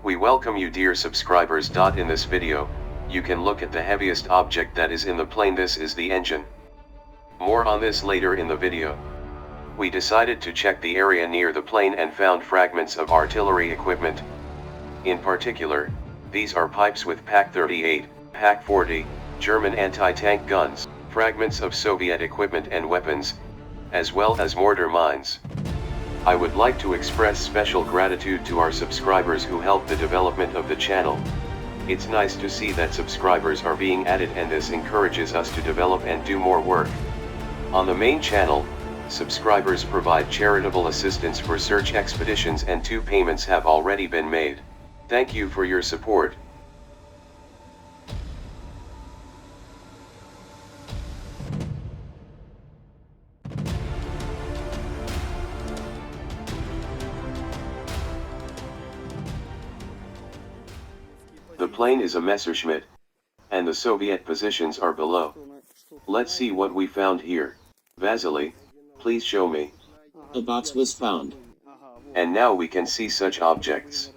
We welcome you, dear subscribers. In this video, you can look at the heaviest object that is in the plane. This is the engine. More on this later in the video. We decided to check the area near the plane and found fragments of artillery equipment. In particular, these are pipes with Pak-38, Pak-40, German anti-tank guns, fragments of Soviet equipment and weapons, as well as mortar mines. I would like to express special gratitude to our subscribers who helped the development of the channel. It's nice to see that subscribers are being added, and this encourages us to develop and do more work. On the main channel, subscribers provide charitable assistance for search expeditions, and 2 payments have already been made. Thank you for your support. The plane is a Messerschmitt, and the Soviet positions are below. Let's see what we found here. Vasily, please show me. A box was found. And now we can see such objects.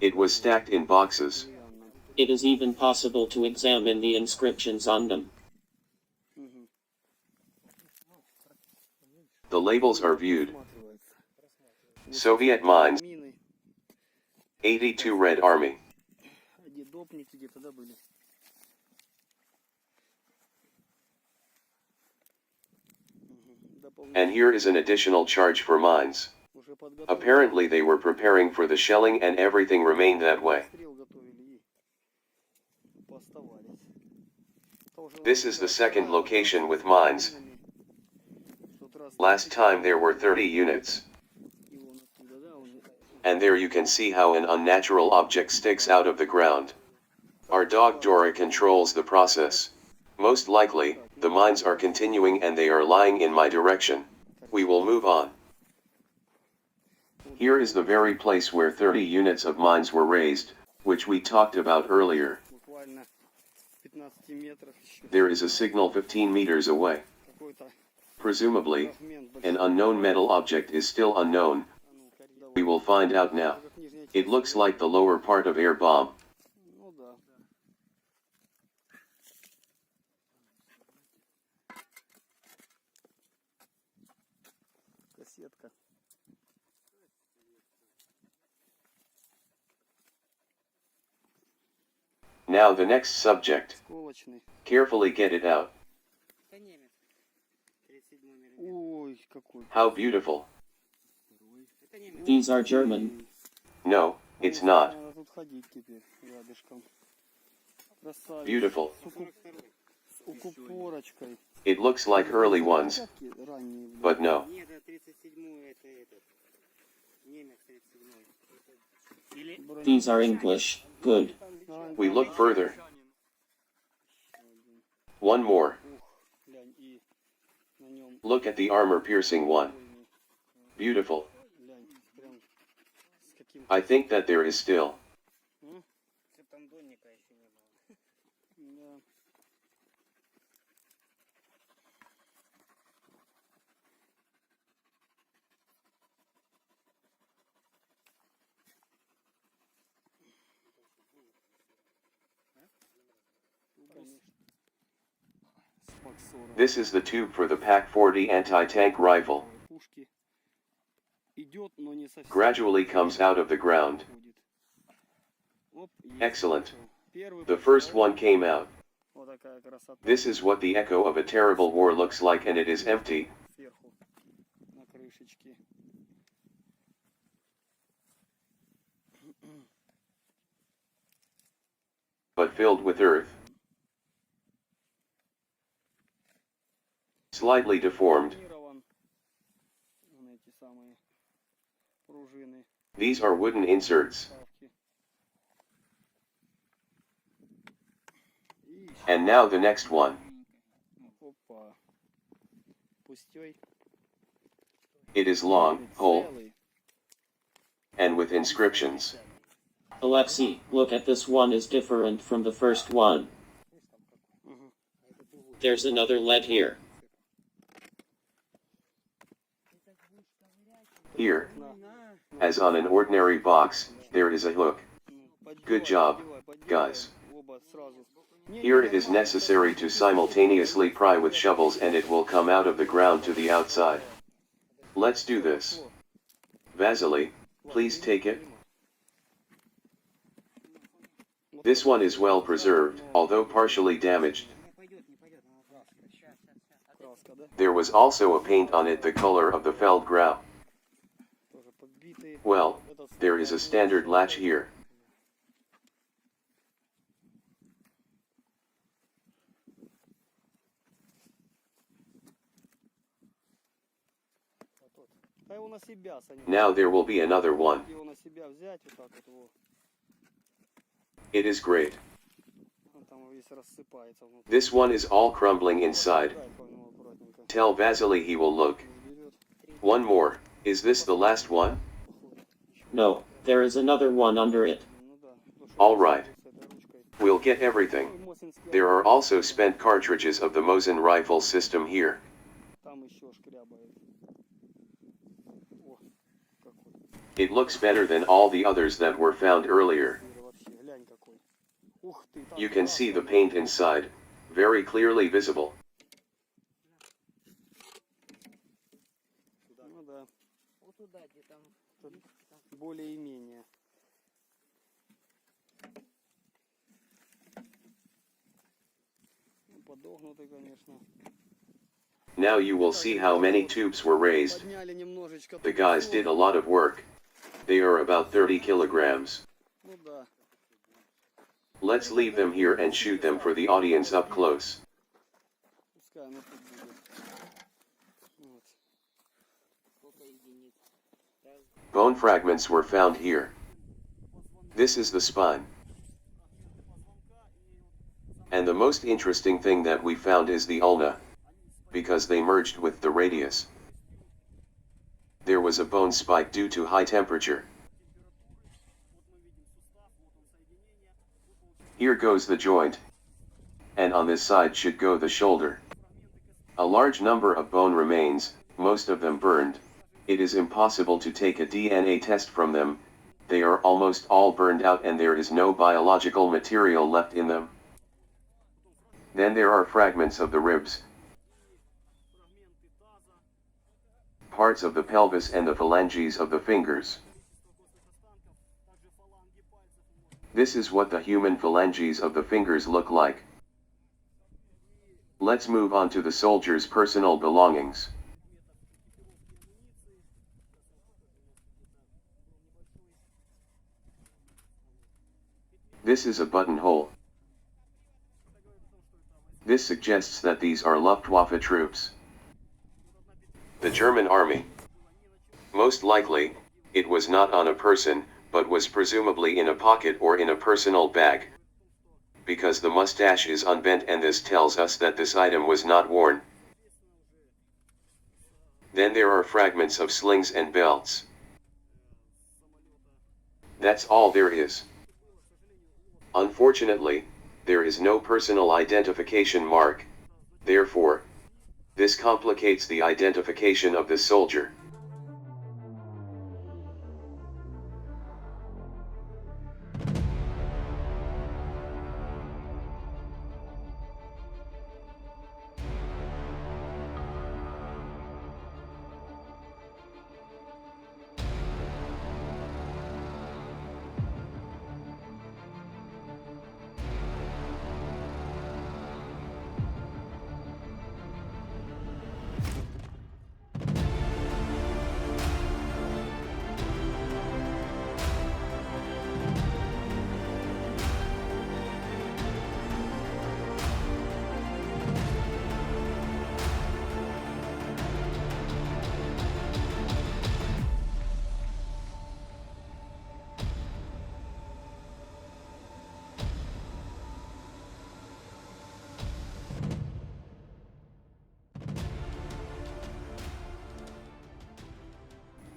It was stacked in boxes. It is even possible to examine the inscriptions on them. The labels are viewed. Soviet mines. 82 Red Army. And here is an additional charge for mines. Apparently they were preparing for the shelling, and everything remained that way. This is the second location with mines. Last time there were 30 units. And there you can see how an unnatural object sticks out of the ground. Our dog Dora controls the process. Most likely, the mines are continuing and they are lying in my direction. We will move on. Here is the very place where 30 units of mines were raised, which we talked about earlier. There is a signal 15 meters away. Presumably, an unknown metal object is still unknown. We will find out now. It looks like the lower part of air bomb. Now the next subject. Carefully get it out. How beautiful. These are German. No, it's not. Beautiful. It looks like early ones. But no. These are English. Good. We look further. One more. Look at the armor-piercing one. Beautiful. I think that there is still. This is the tube for the Pak-40 anti-tank rifle. Gradually comes out of the ground. Excellent. The first one came out. This is what the echo of a terrible war looks like, and it is empty. But filled with earth. Slightly deformed. These are wooden inserts. And now the next one. It is long, whole, and with inscriptions. Alexei, look at this one, is different from the first one. There's another lead here. Here, as on an ordinary box, there is a hook. Good job, guys. Here it is necessary to simultaneously pry with shovels and it will come out of the ground to the outside. Let's do this. Vasily, please take it. This one is well preserved, although partially damaged. There was also a paint on it the color of the Feldgrau. Well, there is a standard latch here. Now there will be another one. It is great. This one is all crumbling inside. Tell Vasily he will look. One more. Is this the last one? No, there is another one under it. Alright. We'll get everything. There are also spent cartridges of the Mosin rifle system here. It looks better than all the others that were found earlier. You can see the paint inside, very clearly visible. Now you will see how many tubes were raised. The guys did a lot of work. They are about 30 kilograms. Let's leave them here and shoot them for the audience up close. Bone fragments were found here. This is the spine. And the most interesting thing that we found is the ulna, because they merged with the radius. There was a bone spike due to high temperature. Here goes the joint, and on this side should go the shoulder. A large number of bone remains, most of them burned. It is impossible to take a DNA test from them. They are almost all burned out and there is no biological material left in them. Then there are fragments of the ribs, parts of the pelvis and the phalanges of the fingers. This is what the human phalanges of the fingers look like. Let's move on to the soldier's personal belongings. This is a buttonhole. This suggests that these are Luftwaffe troops. The German army. Most likely, it was not on a person, but was presumably in a pocket or in a personal bag. Because the mustache is unbent and this tells us that this item was not worn. Then there are fragments of slings and belts. That's all there is. Unfortunately, there is no personal identification mark. Therefore, this complicates the identification of the soldier.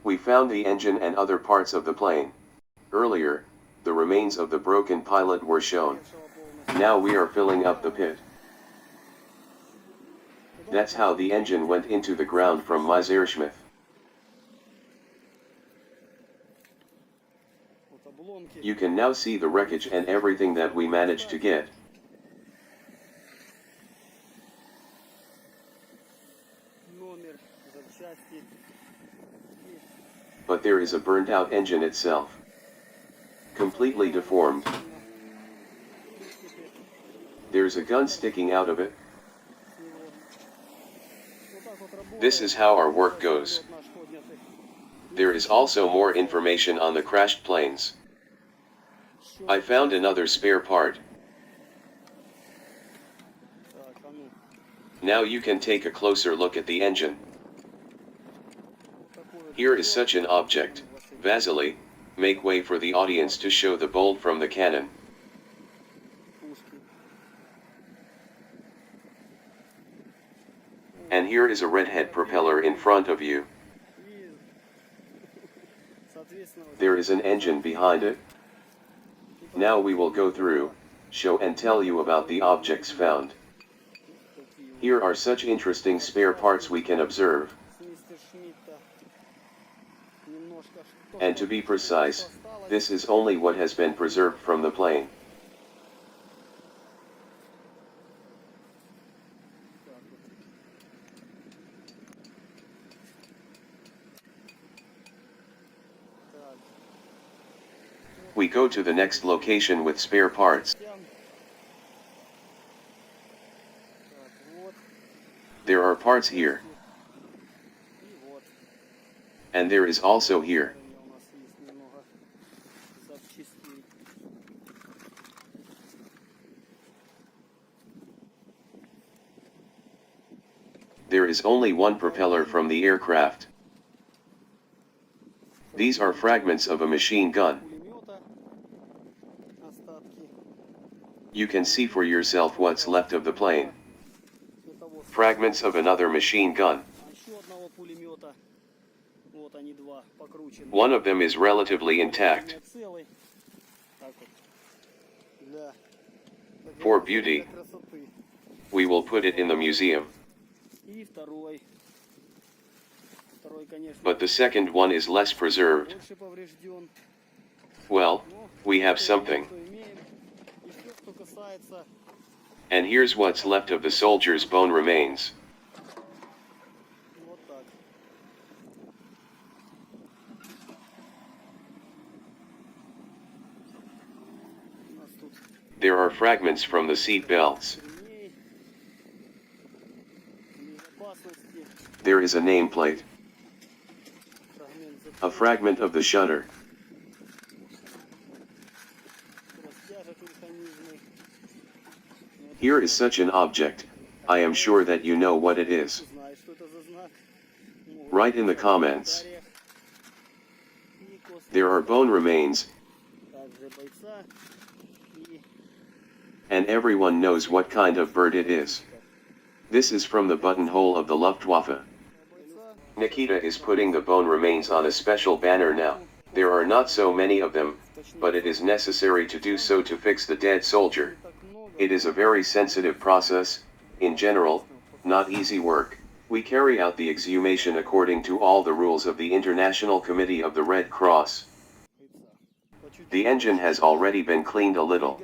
We found the engine and other parts of the plane. Earlier, the remains of the broken pilot were shown. Now we are filling up the pit. That's how the engine went into the ground from Messerschmitt. You can now see the wreckage and everything that we managed to get. But there is a burned out engine itself, completely deformed. There's a gun sticking out of it. This is how our work goes. There is also more information on the crashed planes. I found another spare part. Now you can take a closer look at the engine. Here is such an object. Vasily, make way for the audience to show the bolt from the cannon. And here is a redhead propeller in front of you. There is an engine behind it. Now we will go through, show and tell you about the objects found. Here are such interesting spare parts we can observe. And to be precise, this is only what has been preserved from the plane. We go to the next location with spare parts. There are parts here. And there is also here. There is only one propeller from the aircraft. These are fragments of a machine gun. You can see for yourself what's left of the plane. Fragments of another machine gun. One of them is relatively intact. For beauty, we will put it in the museum. But the second one is less preserved. Well, we have something. And here's what's left of the soldier's bone remains. There are fragments from the seat belts. There is a nameplate. A fragment of the shutter. Here is such an object. I am sure that you know what it is. Write in the comments. There are bone remains. And everyone knows what kind of bird it is. This is from the buttonhole of the Luftwaffe. Nikita is putting the bone remains on a special banner now. There are not so many of them, but it is necessary to do so to fix the dead soldier. It is a very sensitive process, in general, not easy work. We carry out the exhumation according to all the rules of the International Committee of the Red Cross. The engine has already been cleaned a little.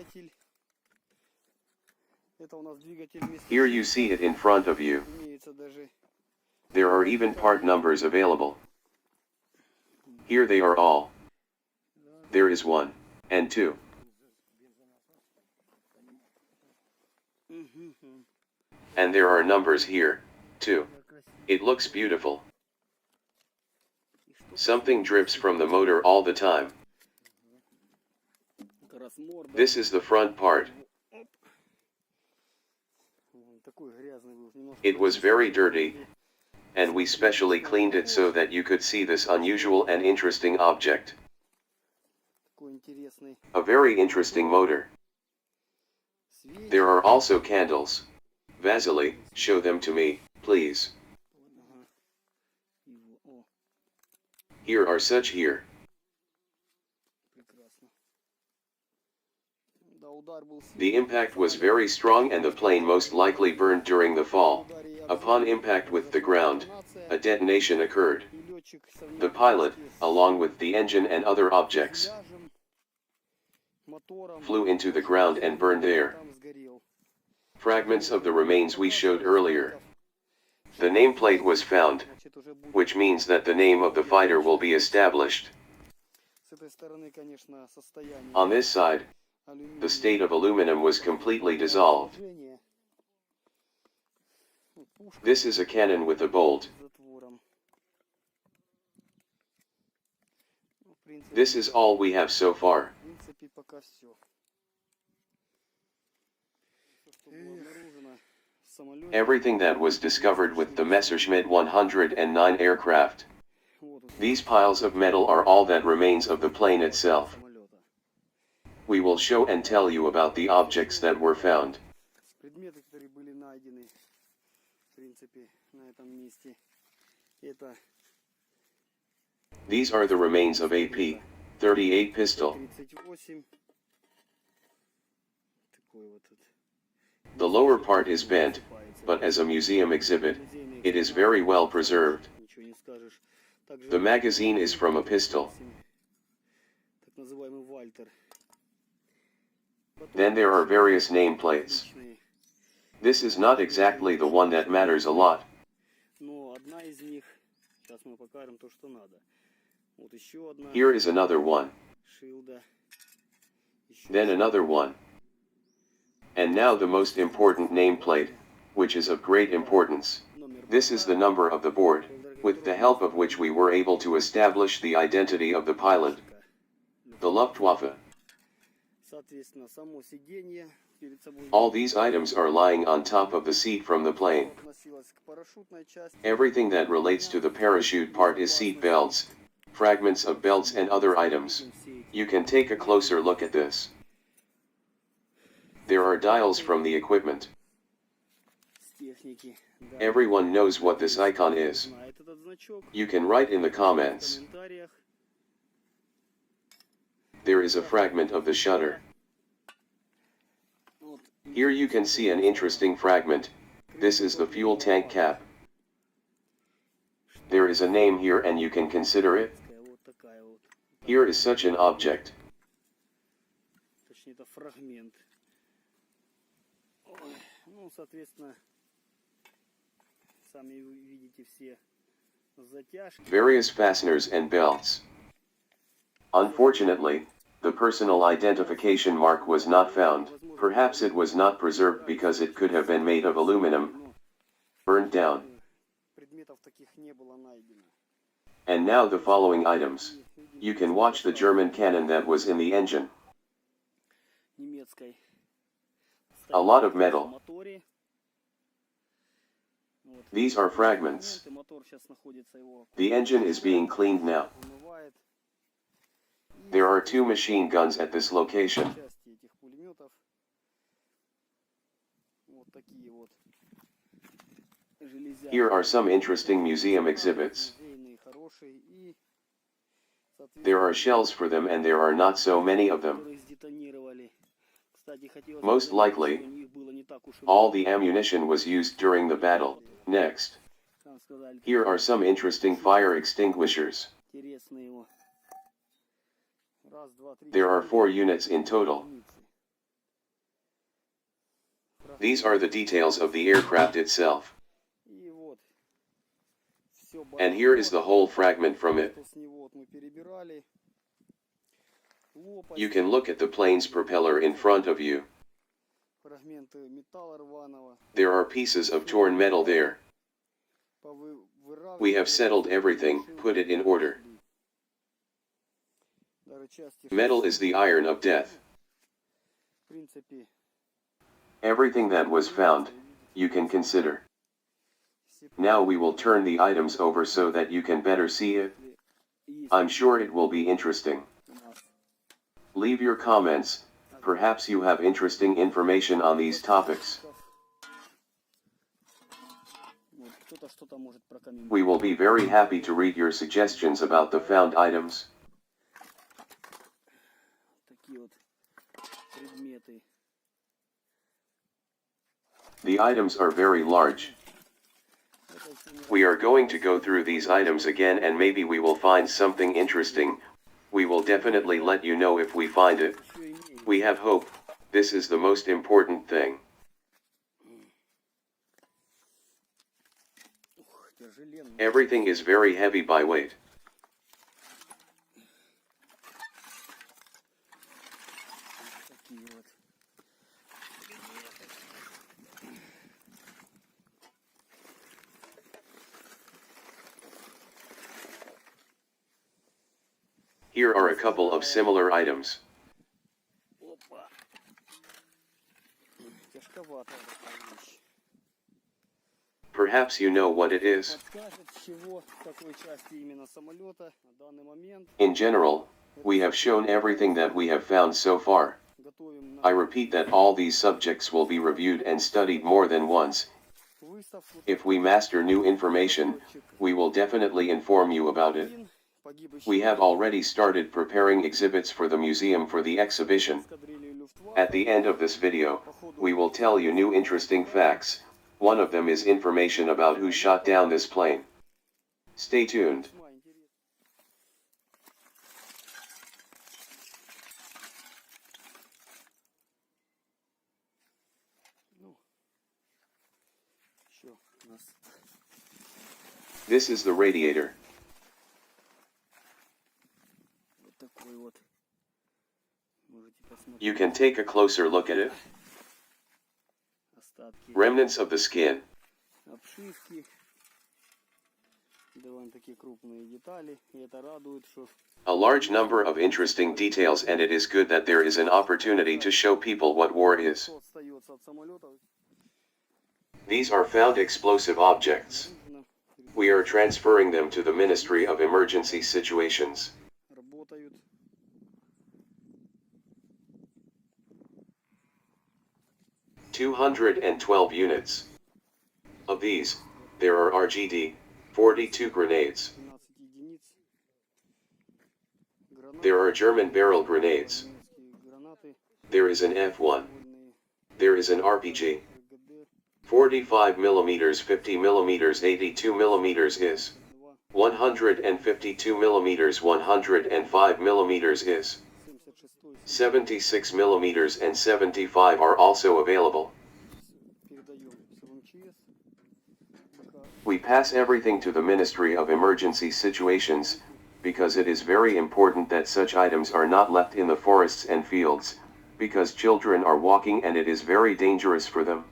Here you see it in front of you. There are even part numbers available. Here they are all. There is 1, and 2. And there are numbers here, too. It looks beautiful. Something drips from the motor all the time. This is the front part. It was very dirty, and we specially cleaned it so that you could see this unusual and interesting object. A very interesting motor. There are also candles. Vasily, show them to me, please. Here are such here. The impact was very strong and the plane most likely burned during the fall. Upon impact with the ground, a detonation occurred. The pilot, along with the engine and other objects, flew into the ground and burned there. Fragments of the remains we showed earlier. The nameplate was found, which means that the name of the fighter will be established. On this side, the state of aluminum was completely dissolved. This is a cannon with a bolt. This is all we have so far. Everything that was discovered with the Messerschmitt 109 aircraft. These piles of metal are all that remains of the plane itself. We will show and tell you about the objects that were found. These are the remains of a P-38 pistol. The lower part is bent, but as a museum exhibit, it is very well preserved. The magazine is from a pistol. Then there are various nameplates. This is not exactly the one that matters a lot. Here is another one. Then another one. And now the most important nameplate, which is of great importance. This is the number of the board, with the help of which we were able to establish the identity of the pilot. The Luftwaffe. All these items are lying on top of the seat from the plane. Everything that relates to the parachute part is seat belts, fragments of belts and other items. You can take a closer look at this. There are dials from the equipment. Everyone knows what this icon is. You can write in the comments. There is a fragment of the shutter. Here you can see an interesting fragment. This is the fuel tank cap. There is a name here and you can consider it. Here is such an object. Various fasteners and belts. Unfortunately, the personal identification mark was not found. Perhaps it was not preserved because it could have been made of aluminum, burned down. And now the following items. You can watch the German cannon that was in the engine. A lot of metal. These are fragments. The engine is being cleaned now. There are 2 machine guns at this location. Here are some interesting museum exhibits. There are shells for them and there are not so many of them. Most likely, all the ammunition was used during the battle. Next. Here are some interesting fire extinguishers. There are 4 units in total. These are the details of the aircraft itself. And here is the whole fragment from it. You can look at the plane's propeller in front of you. There are pieces of torn metal there. We have settled everything, put it in order. Metal is the iron of death. Everything that was found, you can consider. Now we will turn the items over so that you can better see it. I'm sure it will be interesting. Leave your comments, perhaps you have interesting information on these topics. We will be very happy to read your suggestions about the found items. The items are very large. We are going to go through these items again and maybe we will find something interesting. We will definitely let you know if we find it. We have hope, this is the most important thing. Everything is very heavy by weight. Here are a couple of similar items. Perhaps you know what it is. In general, we have shown everything that we have found so far. I repeat that all these subjects will be reviewed and studied more than once. If we master new information, we will definitely inform you about it. We have already started preparing exhibits for the museum for the exhibition. At the end of this video, we will tell you new interesting facts. One of them is information about who shot down this plane. Stay tuned. This is the radiator. You can take a closer look at it. Remnants of the skin. A large number of interesting details, and it is good that there is an opportunity to show people what war is. These are found explosive objects. We are transferring them to the Ministry of Emergency Situations. 212 units. Of these, there are RGD, 42 grenades. There are German barrel grenades. There is an F1. There is an RPG. 45 mm, 50 mm, 82 mm is. 152 mm, 105 mm is. 76 mm and 75 are also available. We pass everything to the Ministry of Emergency Situations, because it is very important that such items are not left in the forests and fields, because children are walking and it is very dangerous for them.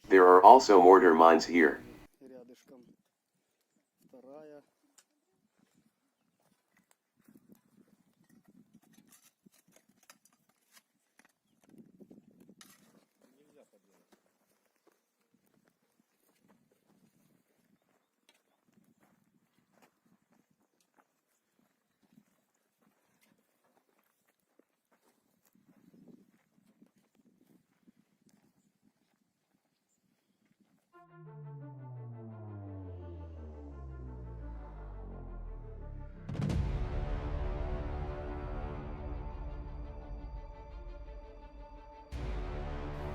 There are also mortar mines here.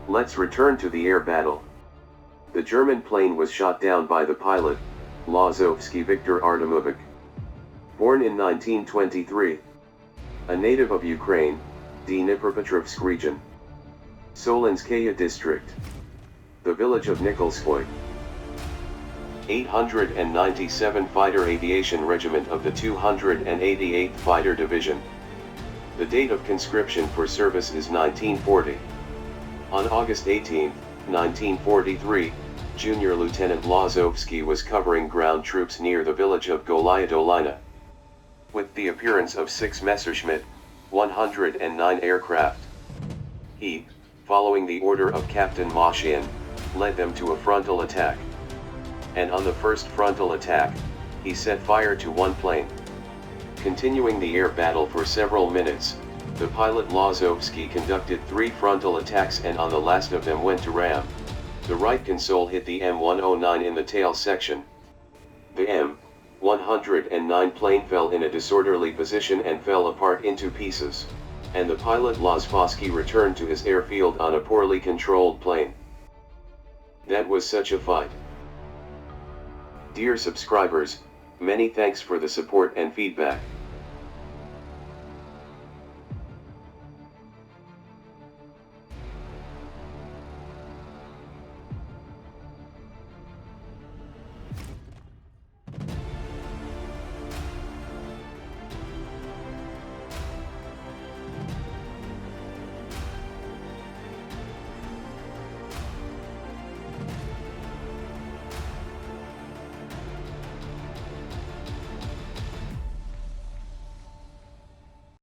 Let's return to the air battle. The German plane was shot down by the pilot, Lazovsky Viktor Artemovich. Born in 1923. A native of Ukraine, Dnipropetrovsk region. Solinskaya district. The village of Nikolskoye. 897 Fighter Aviation Regiment of the 288th Fighter Division. The date of conscription for service is 1940. On August 18, 1943, Junior Lieutenant Lazovsky was covering ground troops near the village of Golaya Dolina. With the appearance of 6 Messerschmitt, 109 aircraft. He, following the order of Captain Moshian, led them to a frontal attack. And on the first frontal attack, he set fire to one plane. Continuing the air battle for several minutes, the pilot Lazovsky conducted 3 frontal attacks, and on the last of them went to ram. The right console hit the M109 in the tail section. The M109 plane fell in a disorderly position and fell apart into pieces, and the pilot Lazovsky returned to his airfield on a poorly controlled plane. That was such a fight. Dear subscribers, many thanks for the support and feedback.